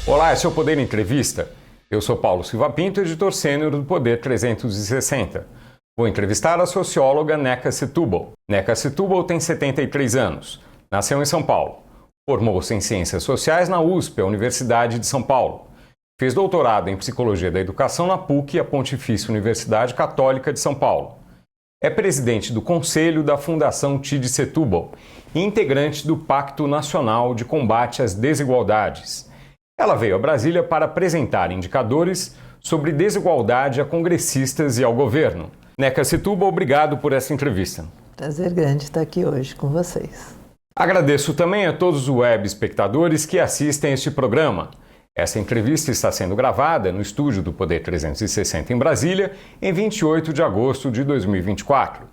Olá, esse é o Poder Entrevista. Eu sou Paulo Silva Pinto, editor sênior do Poder 360. Vou entrevistar a socióloga Neca Setúbal. Neca Setúbal tem 73 anos. Nasceu em São Paulo. Formou-se em Ciências Sociais na USP, a Universidade de São Paulo. Fez doutorado em Psicologia da Educação na PUC, a Pontifícia Universidade Católica de São Paulo. É presidente do Conselho da Fundação Tide Setúbal e integrante do Pacto Nacional de Combate às Desigualdades. Ela veio a Brasília para apresentar indicadores sobre desigualdade a congressistas e ao governo. Neca Setúbal, obrigado por essa entrevista. Prazer grande estar aqui hoje com vocês. Agradeço também a todos os web espectadores que assistem este programa. Essa entrevista está sendo gravada no estúdio do Poder 360 em Brasília, em 28 de agosto de 2024.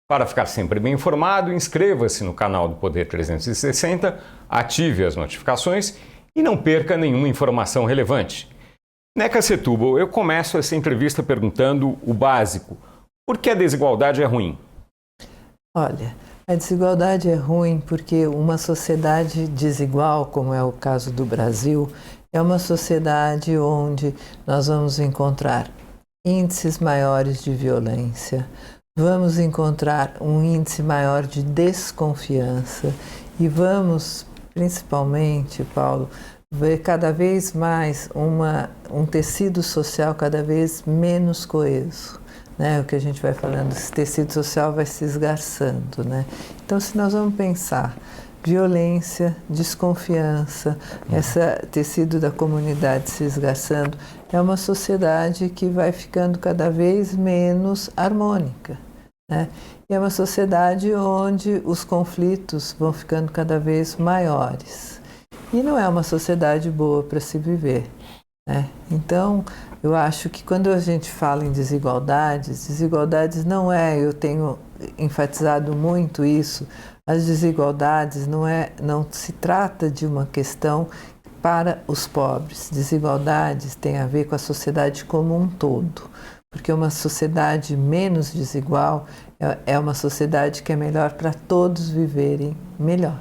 Para ficar sempre bem informado, inscreva-se no canal do Poder 360, ative as notificações e não perca nenhuma informação relevante. Neca Setúbal, eu começo essa entrevista perguntando o básico. Por que a desigualdade é ruim? Olha, a desigualdade é ruim porque uma sociedade desigual, como é o caso do Brasil, é uma sociedade onde nós vamos encontrar índices maiores de violência, vamos encontrar um índice maior de desconfiança e vamos, principalmente, Paulo, ver cada vez mais um tecido social cada vez menos coeso. O que a gente vai falando, esse tecido social vai se esgarçando. Então, se nós vamos pensar violência, desconfiança, esse tecido da comunidade se esgarçando, é uma sociedade que vai ficando cada vez menos harmônica. E é uma sociedade onde os conflitos vão ficando cada vez maiores. E não é uma sociedade boa para se viver. Então, eu acho que quando a gente fala em desigualdades não é, eu tenho enfatizado muito isso, as desigualdades não se trata de uma questão para os pobres. Desigualdades tem a ver com a sociedade como um todo, porque uma sociedade menos desigual é uma sociedade que é melhor para todos viverem melhor.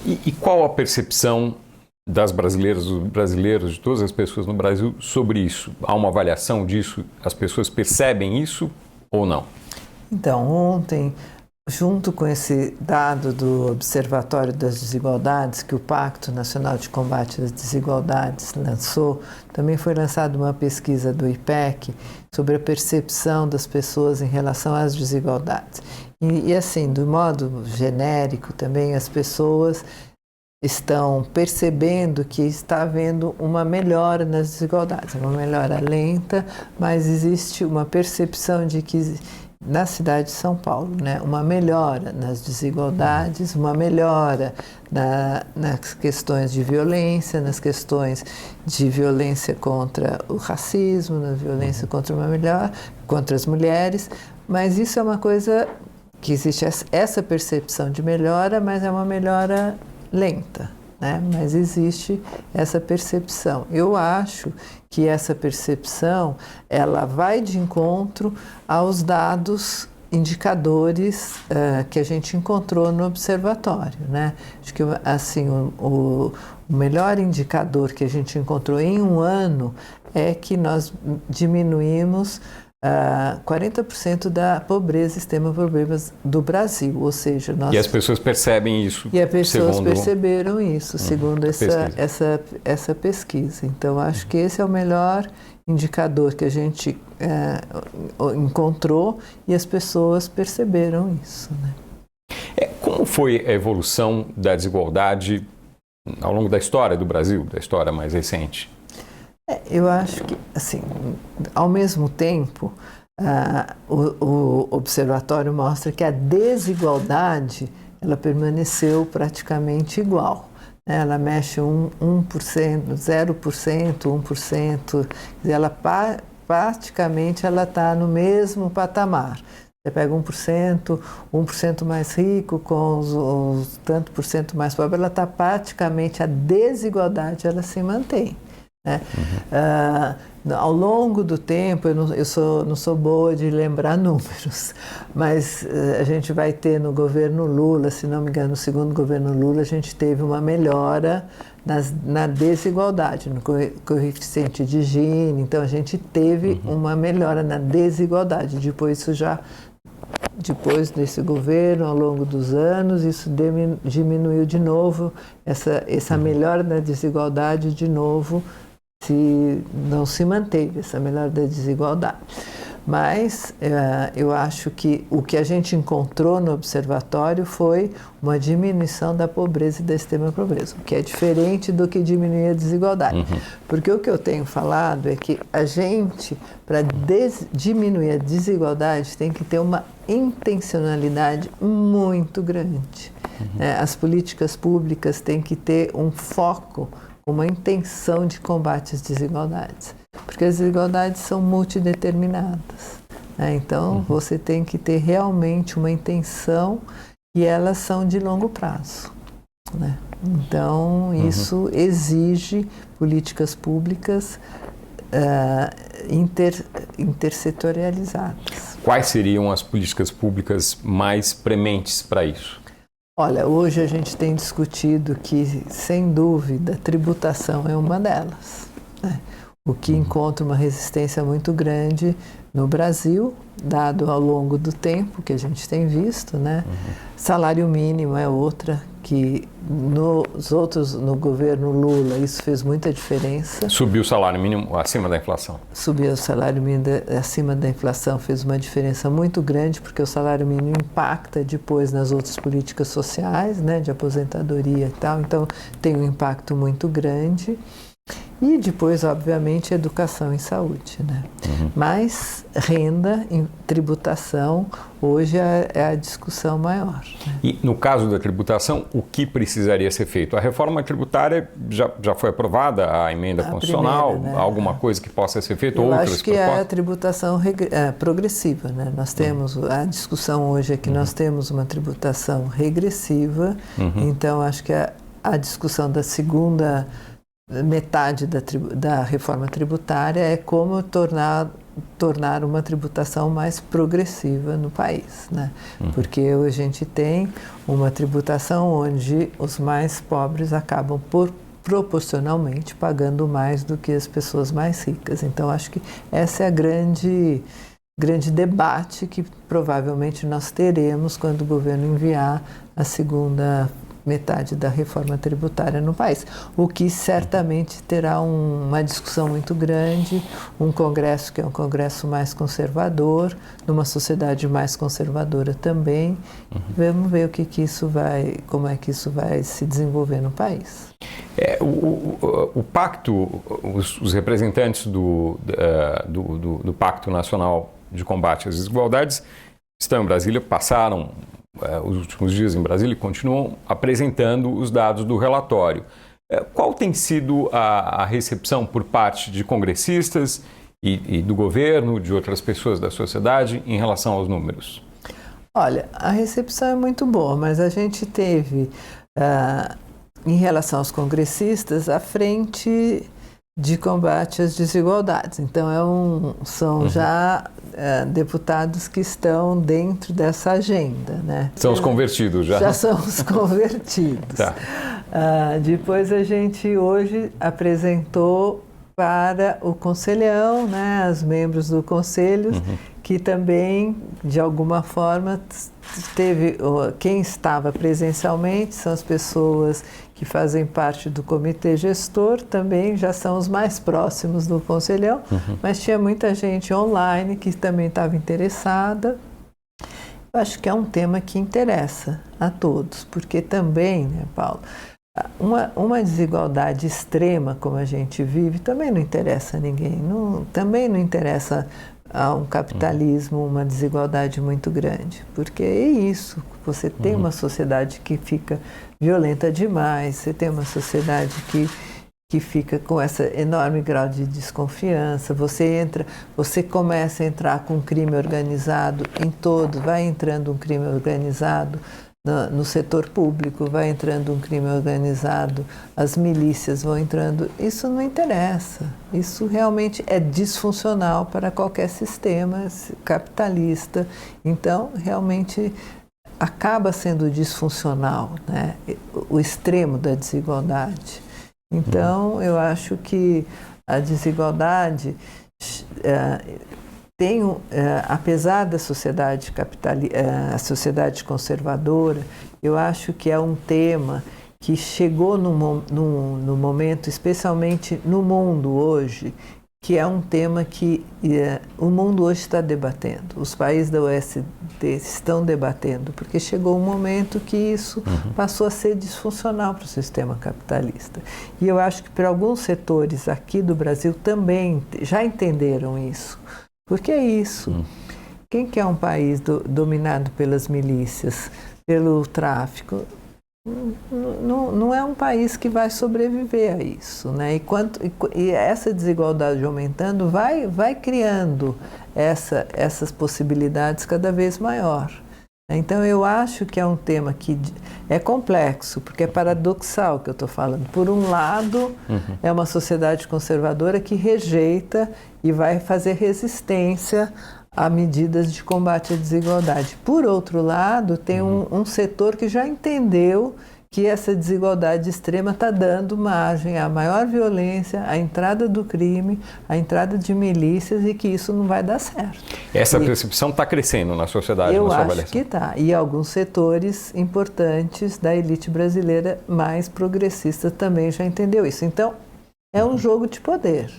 E qual a percepção das brasileiras, dos brasileiros, de todas as pessoas no Brasil sobre isso? Há uma avaliação disso? As pessoas percebem isso ou não? Então, ontem, junto com esse dado do Observatório das Desigualdades, que o Pacto Nacional de Combate às Desigualdades lançou, também foi lançada uma pesquisa do IPEC sobre a percepção das pessoas em relação às desigualdades. E assim, do modo genérico também, as pessoas estão percebendo que está havendo uma melhora nas desigualdades, uma melhora lenta, mas existe uma percepção de que na cidade de São Paulo, uma melhora nas desigualdades, uma melhora nas questões de violência, nas questões de violência contra o racismo, na violência contra as mulheres, mas isso é uma coisa que existe essa percepção de melhora, mas é uma melhora lenta, mas existe essa percepção. Eu acho que essa percepção ela vai de encontro aos dados indicadores que a gente encontrou no observatório. Acho que assim, o melhor indicador que a gente encontrou em um ano é que nós diminuímos 40% da pobreza, extrema pobreza do Brasil, ou seja... E as pessoas percebem isso? E as pessoas perceberam isso, segundo essa pesquisa. Então, acho que esse é o melhor indicador que a gente encontrou e as pessoas perceberam isso. Como foi a evolução da desigualdade ao longo da história do Brasil, da história mais recente? Eu acho que, assim, ao mesmo tempo, o observatório mostra que a desigualdade ela permaneceu praticamente igual. Ela mexe 1%, 0%, 1%, ela praticamente está no mesmo patamar. Você pega 1% mais rico com os tanto por cento mais pobre, ela está praticamente, a desigualdade ela se mantém. Ao longo do tempo, eu não sou boa de lembrar números, mas a gente vai ter no governo Lula, se não me engano, no segundo governo Lula, a gente teve uma melhora na desigualdade, no coeficiente de Gini, então a gente teve uma melhora na desigualdade. Depois desse governo, ao longo dos anos, isso diminuiu de novo, essa melhora da desigualdade de novo, não se manteve essa melhora da desigualdade. Mas eu acho que o que a gente encontrou no observatório foi uma diminuição da pobreza e da extrema pobreza, o que é diferente do que diminuir a desigualdade. Porque o que eu tenho falado é que a gente, para diminuir a desigualdade, tem que ter uma intencionalidade muito grande. As políticas públicas têm que ter um foco, uma intenção de combate às desigualdades. Porque as desigualdades são multideterminadas. Então, você tem que ter realmente uma intenção e elas são de longo prazo. Então, isso exige políticas públicas intersetorializadas. Quais seriam as políticas públicas mais prementes para isso? Olha, hoje a gente tem discutido que, sem dúvida, a tributação é uma delas. O que encontra uma resistência muito grande no Brasil, dado ao longo do tempo que a gente tem visto, Salário mínimo é outra, que no governo Lula isso fez muita diferença. Subiu o salário mínimo acima da inflação. Subiu o salário mínimo acima da inflação fez uma diferença muito grande, porque o salário mínimo impacta depois nas outras políticas sociais, de aposentadoria e tal, então tem um impacto muito grande. E depois, obviamente, educação e saúde, Mas renda, tributação, hoje é a discussão maior. E no caso da tributação, o que precisaria ser feito? A reforma tributária já foi aprovada, a emenda constitucional, primeira, alguma coisa que possa ser feita? Eu outras acho que é a tributação progressiva, Nós temos, a discussão hoje é que nós temos uma tributação regressiva, então acho que a discussão da segunda metade da reforma tributária é como tornar uma tributação mais progressiva no país, Porque hoje a gente tem uma tributação onde os mais pobres acabam proporcionalmente pagando mais do que as pessoas mais ricas. Então acho que essa é a grande debate que provavelmente nós teremos quando o governo enviar a segunda metade da reforma tributária no país, o que certamente terá uma discussão muito grande, um congresso que é um congresso mais conservador, numa sociedade mais conservadora também. Vamos ver como é que isso vai se desenvolver no país. O pacto, os representantes do Pacto Nacional de Combate às Desigualdades estão em Brasília, passaram os últimos dias em Brasília e continuam apresentando os dados do relatório. Qual tem sido a recepção por parte de congressistas e do governo, de outras pessoas da sociedade, em relação aos números? Olha, a recepção é muito boa, mas a gente teve, em relação aos congressistas, a frente de combate às desigualdades. Então, são já deputados que estão dentro dessa agenda, São os convertidos já? Já são os convertidos. Tá. Depois a gente hoje apresentou para o conselhão, os membros do conselho, que também, de alguma forma, quem estava presencialmente são as pessoas que fazem parte do comitê gestor, também já são os mais próximos do conselhão, mas tinha muita gente online que também estava interessada. Eu acho que é um tema que interessa a todos, porque também, Paulo, uma desigualdade extrema como a gente vive também não interessa a ninguém, também não interessa a um capitalismo, uma desigualdade muito grande, porque é isso, você tem uma sociedade que fica violenta demais, você tem uma sociedade que fica com esse enorme grau de desconfiança, você começa a entrar com crime organizado vai entrando um crime organizado no setor público, vai entrando um crime organizado, as milícias vão entrando. Isso não interessa. Isso realmente é disfuncional para qualquer sistema capitalista. Então, realmente acaba sendo disfuncional, né? O extremo da desigualdade. Então, eu acho que a desigualdade apesar da sociedade a sociedade conservadora, eu acho que é um tema que chegou no momento, especialmente no mundo hoje, que é um tema que o mundo hoje está debatendo. Os países da OSD estão debatendo, porque chegou um momento que isso passou a ser disfuncional para o sistema capitalista. E eu acho que para alguns setores aqui do Brasil também já entenderam isso. Porque é isso. Quem quer um país dominado pelas milícias, pelo tráfico, não é um país que vai sobreviver a isso, né? E essa desigualdade aumentando vai criando essas possibilidades cada vez maior. Então, eu acho que é um tema que é complexo, porque é paradoxal o que eu estou falando. Por um lado, é uma sociedade conservadora que rejeita e vai fazer resistência a medidas de combate à desigualdade. Por outro lado, tem um setor que já entendeu que essa desigualdade extrema está dando margem à maior violência, à entrada do crime, à entrada de milícias e que isso não vai dar certo. Essa percepção está crescendo na sociedade, na sua avaliação? Eu acho que está. E alguns setores importantes da elite brasileira mais progressista também já entendeu isso. Então, é um jogo de poder.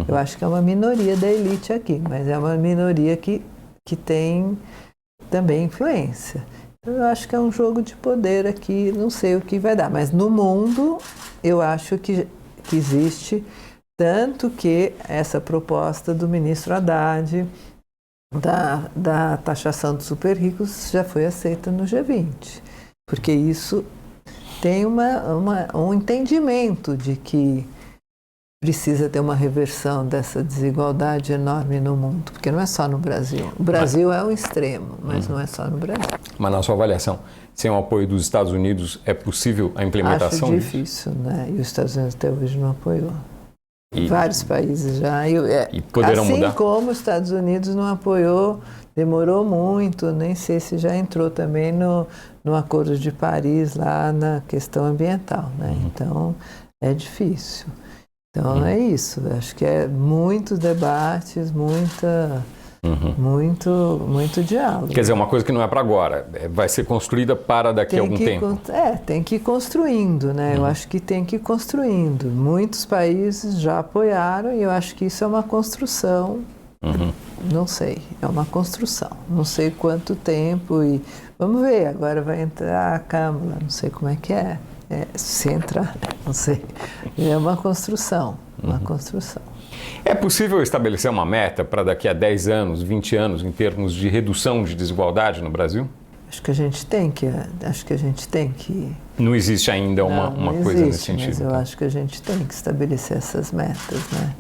Eu acho que é uma minoria da elite aqui, mas é uma minoria que tem também influência. Eu acho que é um jogo de poder aqui, não sei o que vai dar. Mas no mundo, eu acho que existe, tanto que essa proposta do ministro Haddad, da taxação dos super ricos, já foi aceita no G20. Porque isso tem um entendimento de que precisa ter uma reversão dessa desigualdade enorme no mundo, porque não é só no Brasil. O Brasil é um extremo, mas não é só no Brasil. Mas na sua avaliação, sem o apoio dos Estados Unidos, é possível a implementação disso? Acho difícil, né? E os Estados Unidos até hoje não apoiou. Vários países já. E poderão mudar? Assim como os Estados Unidos não apoiou, demorou muito, nem sei se já entrou também no Acordo de Paris, lá na questão ambiental, né? Então, é difícil. Então, é isso. Acho que é muitos debates, muito diálogo. Quer dizer, uma coisa que não é para agora, vai ser construída para daqui a algum tempo. Tem que ir construindo, né? Eu acho que tem que ir construindo. Muitos países já apoiaram e eu acho que isso é uma construção. Não sei, é uma construção. Não sei quanto tempo e vamos ver, agora vai entrar a Câmara, não sei como é que é. Se entrar, não sei. É uma construção, construção. É possível estabelecer uma meta para daqui a 10 anos, 20 anos, em termos de redução de desigualdade no Brasil? Acho que a gente tem que... Não existe ainda uma coisa nesse sentido. Mas eu acho que a gente tem que estabelecer essas metas, né?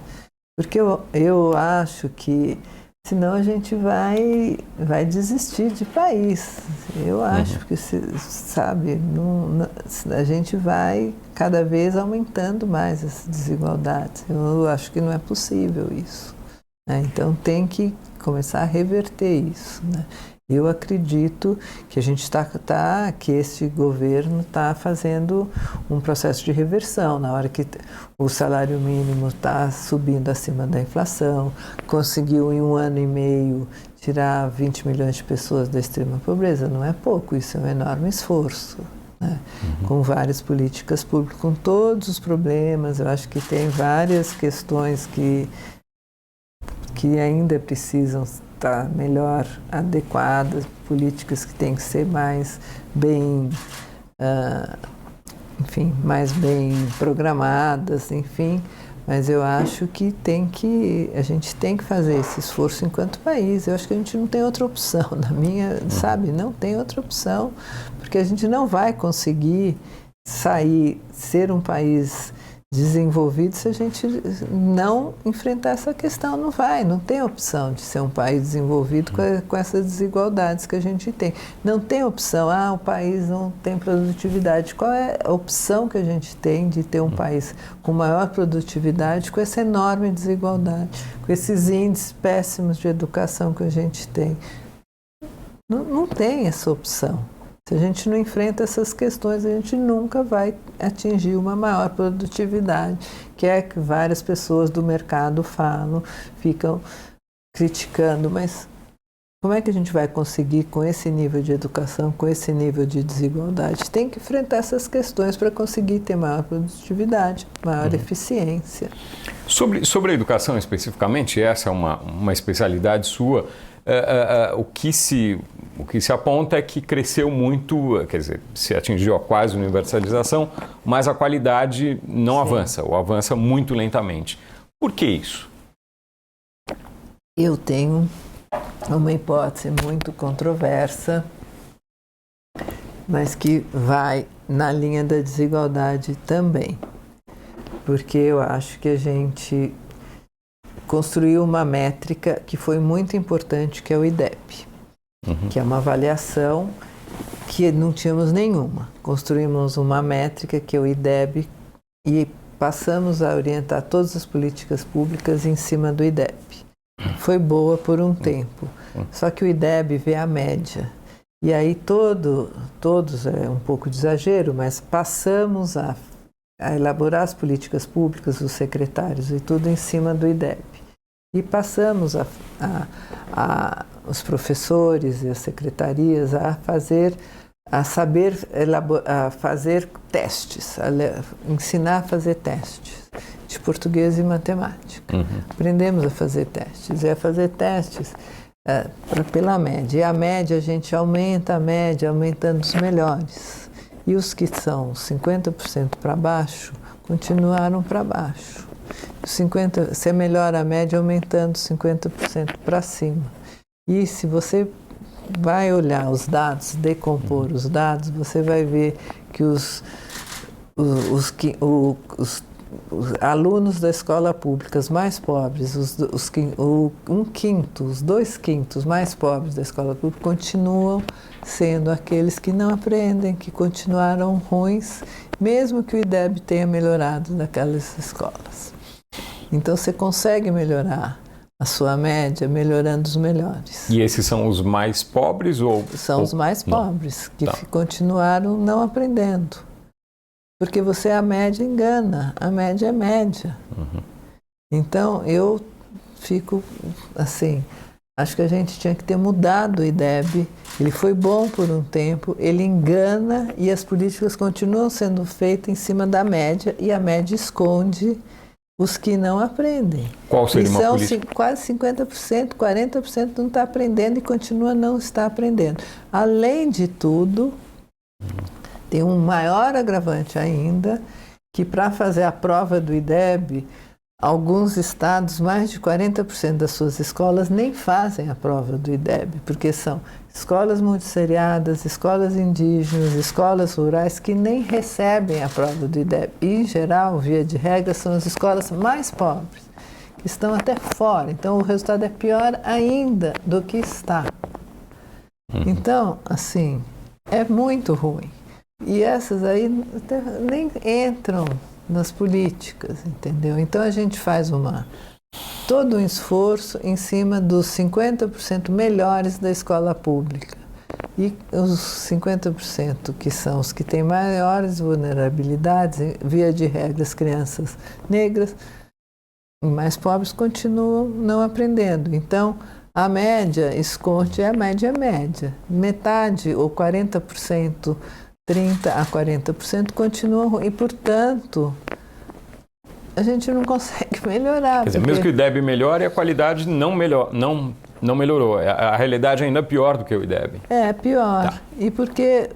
Porque eu acho que senão a gente vai desistir de país. Eu acho que, sabe, a gente vai cada vez aumentando mais essa desigualdade. Eu acho que não é possível isso, né? Então tem que começar a reverter isso, né? Eu acredito que a gente que esse governo está fazendo um processo de reversão. Na hora que o salário mínimo está subindo acima da inflação, conseguiu em 1 ano e meio tirar 20 milhões de pessoas da extrema pobreza. Não é pouco, isso é um enorme esforço, né? Com várias políticas públicas, com todos os problemas. Eu acho que tem várias questões que ainda precisam estar melhor adequadas, políticas que têm que ser mais bem, mais bem programadas, enfim. Mas eu acho que a gente tem que fazer esse esforço enquanto país. Eu acho que a gente não tem outra opção, não tem outra opção, porque a gente não vai conseguir ser um país desenvolvido se a gente não enfrentar essa questão. Não tem opção de ser um país desenvolvido com essas desigualdades que a gente tem. Não tem opção, o país não tem produtividade. Qual é a opção que a gente tem de ter um país com maior produtividade, com essa enorme desigualdade, com esses índices péssimos de educação que a gente tem? Não tem essa opção. Se a gente não enfrenta essas questões, a gente nunca vai atingir uma maior produtividade, que é que várias pessoas do mercado falam, ficam criticando, mas como é que a gente vai conseguir com esse nível de educação, com esse nível de desigualdade? Tem que enfrentar essas questões para conseguir ter maior produtividade, maior eficiência. Sobre a educação especificamente, essa é uma especialidade sua. O que se aponta é que cresceu muito, quer dizer, se atingiu a quase universalização, mas a qualidade não avança, ou avança muito lentamente. Por que isso? Eu tenho uma hipótese muito controversa, mas que vai na linha da desigualdade também. Porque eu acho que a gente construiu uma métrica que foi muito importante, que é o IDEB, que é uma avaliação que não tínhamos nenhuma. Construímos uma métrica que é o IDEB e passamos a orientar todas as políticas públicas em cima do IDEB. Foi boa por um tempo, só que o IDEB vê a média. E aí todos, é um pouco de exagero, mas passamos a elaborar as políticas públicas, os secretários e tudo em cima do IDEB. E passamos os professores e as secretarias a fazer testes, ensinar a fazer testes de português e matemática. Aprendemos a fazer testes, pela média. E a média, a gente aumenta a média, aumentando os melhores. E os que são 50% para baixo, continuaram para baixo. Você melhora a média aumentando 50% para cima. E se você vai olhar os dados, decompor os dados, você vai ver que os alunos da escola pública, os mais pobres, os 2/5 mais pobres da escola pública continuam sendo aqueles que não aprendem, que continuaram ruins, mesmo que o IDEB tenha melhorado naquelas escolas. Então você consegue melhorar a sua média melhorando os melhores. E esses são os mais pobres ou... São os mais pobres, que continuaram não aprendendo. Porque a média engana, a média é média. Então eu fico assim, acho que a gente tinha que ter mudado o IDEB, ele foi bom por um tempo, ele engana e as políticas continuam sendo feitas em cima da média e a média esconde os que não aprendem. Qual seria uma política? Quase 50%, 40% não está aprendendo e continua não está aprendendo. Além de tudo, tem um maior agravante ainda, que para fazer a prova do IDEB, alguns estados, mais de 40% das suas escolas nem fazem a prova do IDEB, porque são escolas multisseriadas, escolas indígenas, escolas rurais que nem recebem a prova do IDEB. E, em geral, via de regra, são as escolas mais pobres, que estão até fora. Então, o resultado é pior ainda do que está. Então, assim, é muito ruim. E essas aí até nem entram nas políticas, entendeu? Então, a gente faz todo um esforço em cima dos 50% melhores da escola pública. E os 50% que são os que têm maiores vulnerabilidades, via de regra, as crianças negras e mais pobres continuam não aprendendo. Então, a média esconde, a média é média. Metade ou 40%, 30% a 40% continuam ruim. E, portanto, a gente não consegue melhorar. Quer dizer, mesmo que o IDEB melhore, a qualidade não melhorou. A realidade é ainda pior do que o IDEB. É, pior. Tá. E porque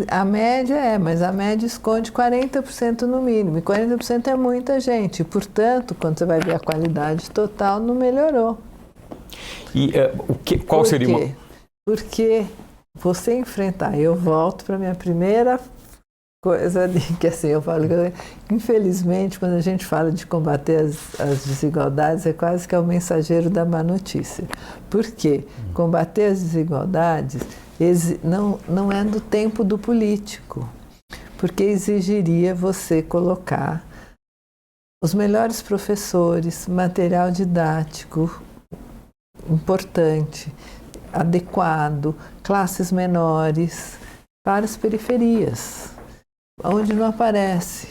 a média mas a média esconde 40% no mínimo. E 40% é muita gente. E, portanto, quando você vai ver a qualidade total, não melhorou. E qual seria uma... Porque você enfrentar... Eu volto para a minha primeira coisa que assim, eu falo que infelizmente quando a gente fala de combater as desigualdades é quase que é o mensageiro da má notícia. Por quê? Combater as desigualdades não é do tempo do político, porque exigiria você colocar os melhores professores, material didático importante, adequado, classes menores para as periferias, onde não aparece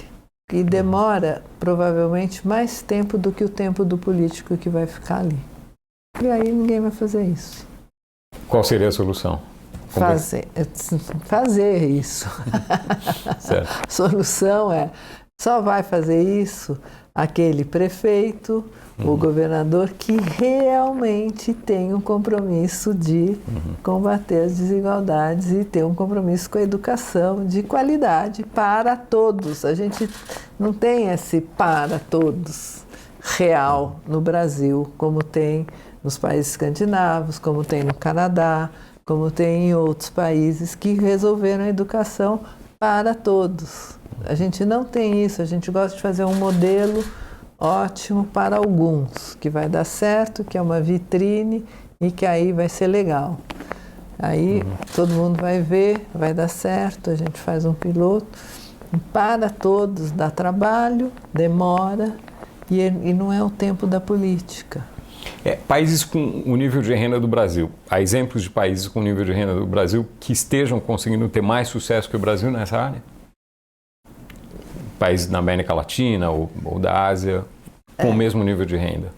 e demora provavelmente mais tempo do que o tempo do político que vai ficar ali. E aí ninguém vai fazer isso. Qual seria a solução? Fazer isso. Certo. A solução só vai fazer isso aquele prefeito, o governador que realmente tem um compromisso de combater as desigualdades e ter um compromisso com a educação de qualidade para todos. A gente não tem esse para todos real no Brasil, como tem nos países escandinavos, como tem no Canadá, como tem em outros países que resolveram a educação para todos. A gente não tem isso, a gente gosta de fazer um modelo ótimo para alguns, que vai dar certo, que é uma vitrine e que aí vai ser legal. Aí todo mundo vai ver, vai dar certo, a gente faz um piloto. Para todos dá trabalho, demora e não é o tempo da política. Países com o nível de renda do Brasil, há exemplos de países com o nível de renda do Brasil que estejam conseguindo ter mais sucesso que o Brasil nessa área? Países da América Latina ou da Ásia com o mesmo nível de renda?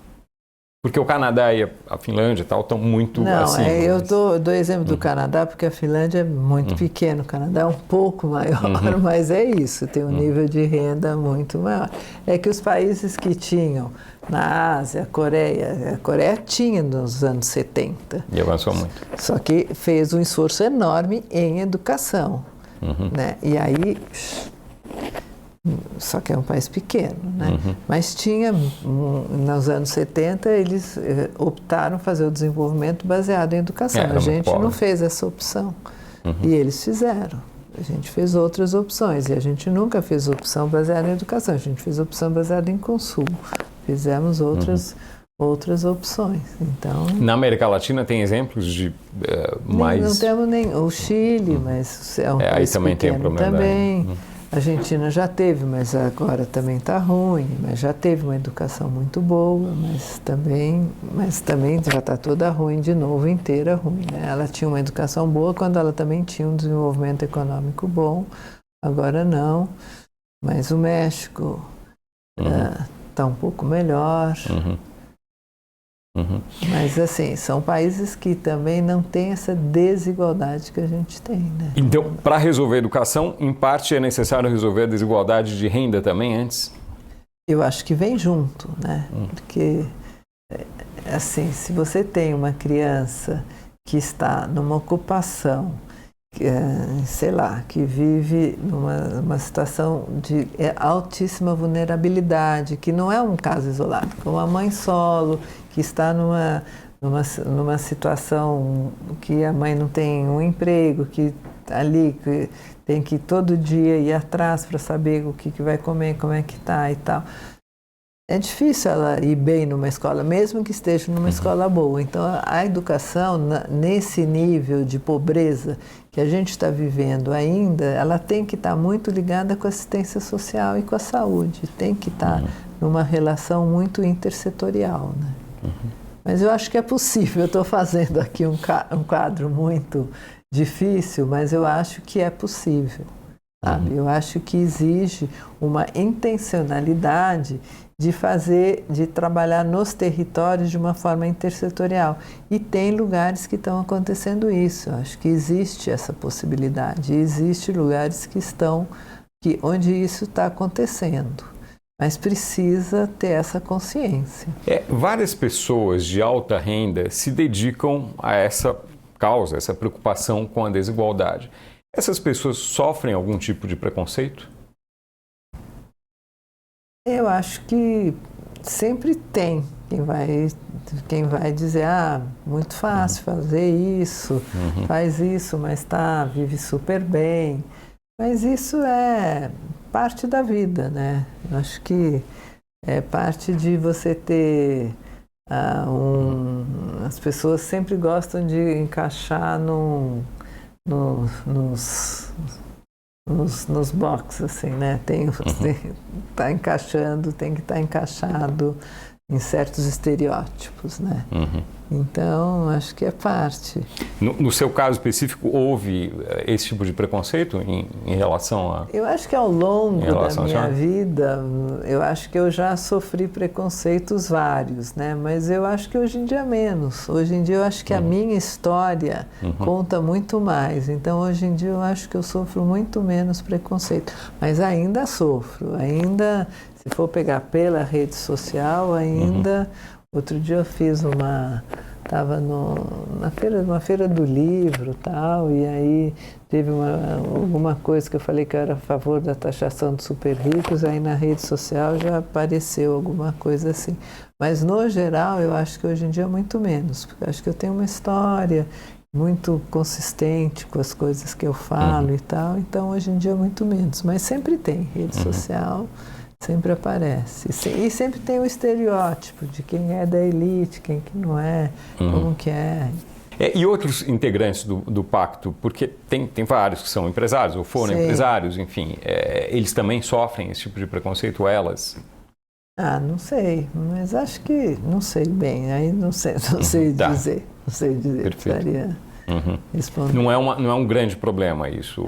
Porque o Canadá e a Finlândia e tal estão muito acima. Eu dou exemplo do Canadá porque a Finlândia é muito pequena, o Canadá é um pouco maior, mas é isso, tem um nível de renda muito maior. É que os países que tinham na Ásia, a Coreia tinha nos anos 70. E avançou muito. Só que fez um esforço enorme em educação, né? E aí... Só que é um país pequeno, né? Mas tinha, nos anos 70, eles optaram fazer o desenvolvimento baseado em educação. A gente não fez essa opção. E eles fizeram. A gente fez outras opções. E a gente nunca fez opção baseada em educação. A gente fez opção baseada em consumo. Fizemos outras opções. Então, na América Latina tem exemplos de mais... Não temos nem... O Chile, mas é um país aí também pequeno tem problema também. A Argentina já teve, mas agora também está ruim, mas já teve uma educação muito boa, mas também já está toda ruim de novo, inteira ruim, né? Ela tinha uma educação boa quando ela também tinha um desenvolvimento econômico bom, agora não, mas o México está um pouco melhor. Mas assim, são países que também não têm essa desigualdade que a gente tem, né? Então, para resolver a educação, em parte é necessário resolver a desigualdade de renda também antes? Eu acho que vem junto, né? Porque, assim, se você tem uma criança que está numa ocupação, sei lá, que vive numa situação de altíssima vulnerabilidade, que não é um caso isolado, como a mãe solo, que está numa situação que a mãe não tem um emprego, que que tem que todo dia ir atrás para saber o que vai comer, como é que está e tal. É difícil ela ir bem numa escola, mesmo que esteja numa escola boa. Então, a educação, nesse nível de pobreza que a gente está vivendo ainda, ela tem que estar muito ligada com a assistência social e com a saúde. Tem que estar numa relação muito intersetorial, né? Mas eu acho que é possível. Eu estou fazendo aqui um quadro muito difícil, mas eu acho que é possível, sabe? Eu acho que exige uma intencionalidade de trabalhar nos territórios de uma forma intersetorial. E tem lugares que estão acontecendo isso. Eu acho que existe essa possibilidade. Existem lugares onde isso está acontecendo. Mas precisa ter essa consciência. Várias pessoas de alta renda se dedicam a essa causa, essa preocupação com a desigualdade. Essas pessoas sofrem algum tipo de preconceito? Eu acho que sempre tem quem vai dizer, muito fácil fazer isso, faz isso, mas vive super bem. Mas isso é parte da vida, né? Eu acho que é parte de você ter as pessoas sempre gostam de encaixar nos boxes, assim, né? Tá encaixando, tem que estar encaixado em certos estereótipos, né? Então, acho que é parte. No seu caso específico, houve esse tipo de preconceito em relação a... Eu acho que ao longo da minha vida, eu acho que eu já sofri preconceitos vários, né? Mas eu acho que hoje em dia menos. Hoje em dia eu acho que a minha história conta muito mais. Então, hoje em dia eu acho que eu sofro muito menos preconceito. Mas ainda sofro, ainda... Se for pegar pela rede social, ainda... Outro dia eu fiz estava numa feira do livro tal, e aí teve alguma coisa que eu falei que eu era a favor da taxação dos super ricos, aí na rede social já apareceu alguma coisa assim. Mas no geral eu acho que hoje em dia é muito menos, porque eu acho que eu tenho uma história muito consistente com as coisas que eu falo e tal, então hoje em dia é muito menos. Mas sempre tem rede social. Sempre aparece. E sempre tem o estereótipo de quem é da elite, quem que não é, como que é. E outros integrantes do pacto, porque tem vários que são empresários, ou foram empresários, enfim, eles também sofrem esse tipo de preconceito, elas? Não sei, mas acho que, não sei bem, aí não sei dizer, precisaria responder. Não é um grande problema isso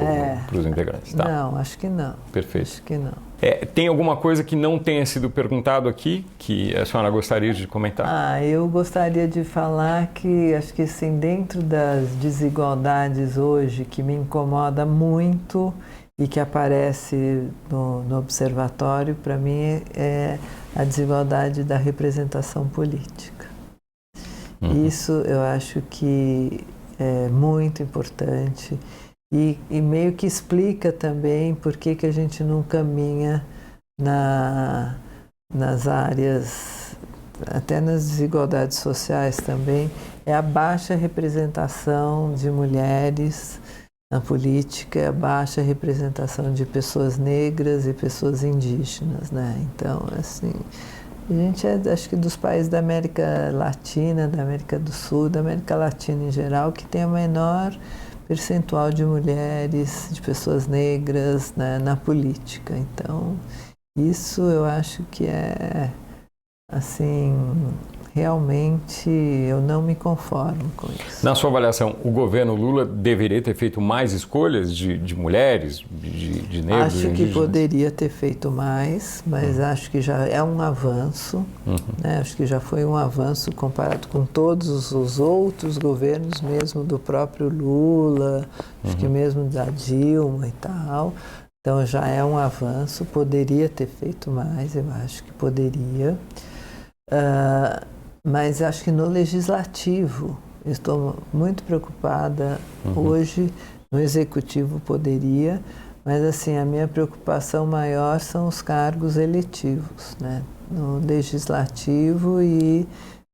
para os integrantes, tá? Não, acho que não. Perfeito. Acho que não. Tem alguma coisa que não tenha sido perguntado aqui, que a senhora gostaria de comentar? Eu gostaria de falar que, acho que assim, dentro das desigualdades hoje, que me incomoda muito e que aparece no observatório, para mim, é a desigualdade da representação política. Isso eu acho que é muito importante. E meio que explica também por que a gente não caminha nas áreas, até nas desigualdades sociais também, é a baixa representação de mulheres na política, a baixa representação de pessoas negras e pessoas indígenas, né? Então, assim, a gente acho que dos países da América Latina, da América do Sul, da América Latina em geral, que tem a menor percentual de mulheres, de pessoas negras, né, na política. Então, isso eu acho que é, assim, realmente eu não me conformo com isso. Na sua avaliação, o governo Lula deveria ter feito mais escolhas de mulheres, de negros? Acho que poderia ter feito mais, mas acho que já é um avanço, né? Acho que já foi um avanço comparado com todos os outros governos, mesmo do próprio Lula, acho que mesmo da Dilma e tal. Então já é um avanço, poderia ter feito mais, eu acho que poderia. Mas acho que no legislativo, estou muito preocupada. Hoje, no executivo poderia, mas assim, a minha preocupação maior são os cargos eletivos, né? No legislativo e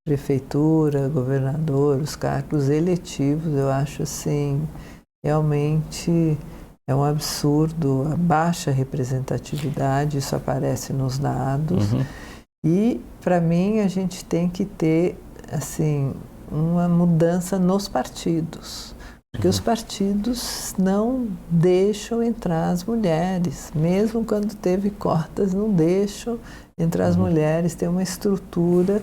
prefeitura, governador, os cargos eletivos, eu acho assim, realmente é um absurdo a baixa representatividade, isso aparece nos dados. E, para mim, a gente tem que ter, assim, uma mudança nos partidos. Porque os partidos não deixam entrar as mulheres. Mesmo quando teve cotas, não deixam entrar as mulheres. Tem uma estrutura,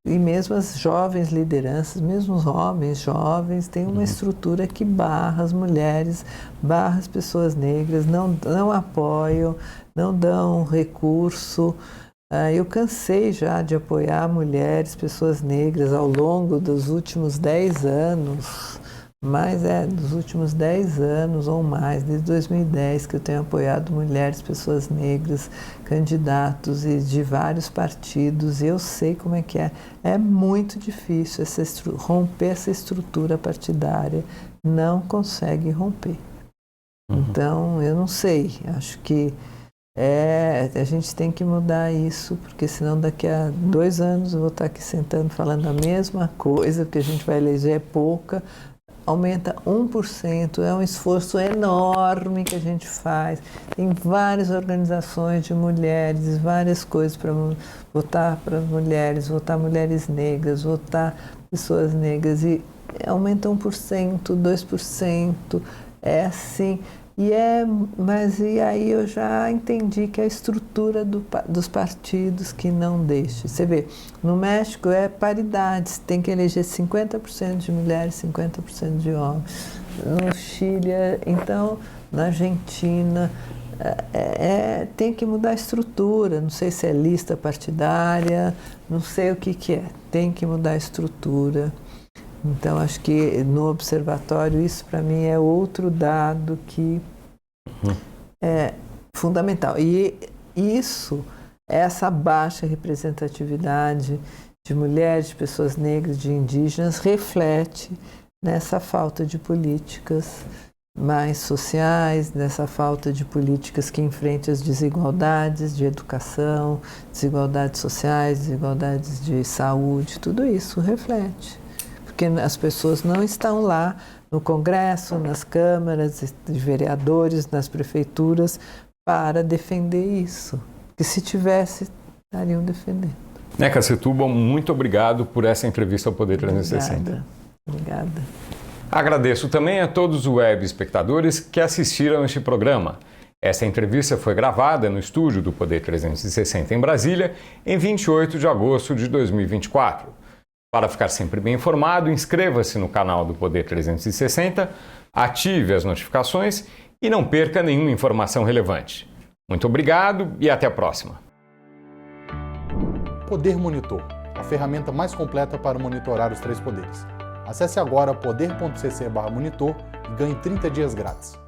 e mesmo as jovens lideranças, mesmo os homens jovens, tem uma estrutura que barra as mulheres, barra as pessoas negras, não apoiam, não dão recurso. Eu cansei já de apoiar mulheres, pessoas negras ao longo dos últimos 10 anos, dos últimos 10 anos ou mais, desde 2010 que eu tenho apoiado mulheres, pessoas negras, candidatos e de vários partidos, e eu sei como é que é. É muito difícil romper essa estrutura partidária, não consegue romper. Então, eu não sei, acho que a gente tem que mudar isso, porque senão daqui a 2 anos eu vou estar aqui sentando falando a mesma coisa, porque a gente vai eleger pouca, aumenta 1%, é um esforço enorme que a gente faz. Tem várias organizações de mulheres, várias coisas para votar para mulheres negras, votar pessoas negras, e aumenta 1%, 2%, é assim. Mas aí eu já entendi que é a estrutura dos partidos que não deixa. Você vê, no México é paridade, você tem que eleger 50% de mulheres, 50% de homens. No Chile, então, na Argentina, tem que mudar a estrutura. Não sei se é lista partidária, não sei o que é. Tem que mudar a estrutura. Então, acho que no observatório, isso para mim é outro dado que é fundamental. E isso, essa baixa representatividade de mulheres, de pessoas negras, de indígenas, reflete nessa falta de políticas mais sociais, nessa falta de políticas que enfrentem as desigualdades de educação, desigualdades sociais, desigualdades de saúde, tudo isso reflete. Porque as pessoas não estão lá no Congresso, nas câmaras de vereadores, nas prefeituras, para defender isso. Que se tivesse, estariam defendendo. Neca Setúbal, muito obrigado por essa entrevista ao Poder 360. Obrigada. Agradeço também a todos os web espectadores que assistiram este programa. Essa entrevista foi gravada no estúdio do Poder 360 em Brasília, em 28 de agosto de 2024. Para ficar sempre bem informado, inscreva-se no canal do Poder 360, ative as notificações e não perca nenhuma informação relevante. Muito obrigado e até a próxima. Poder Monitor, a ferramenta mais completa para monitorar os 3 poderes. Acesse agora poder.cc/monitor e ganhe 30 dias grátis.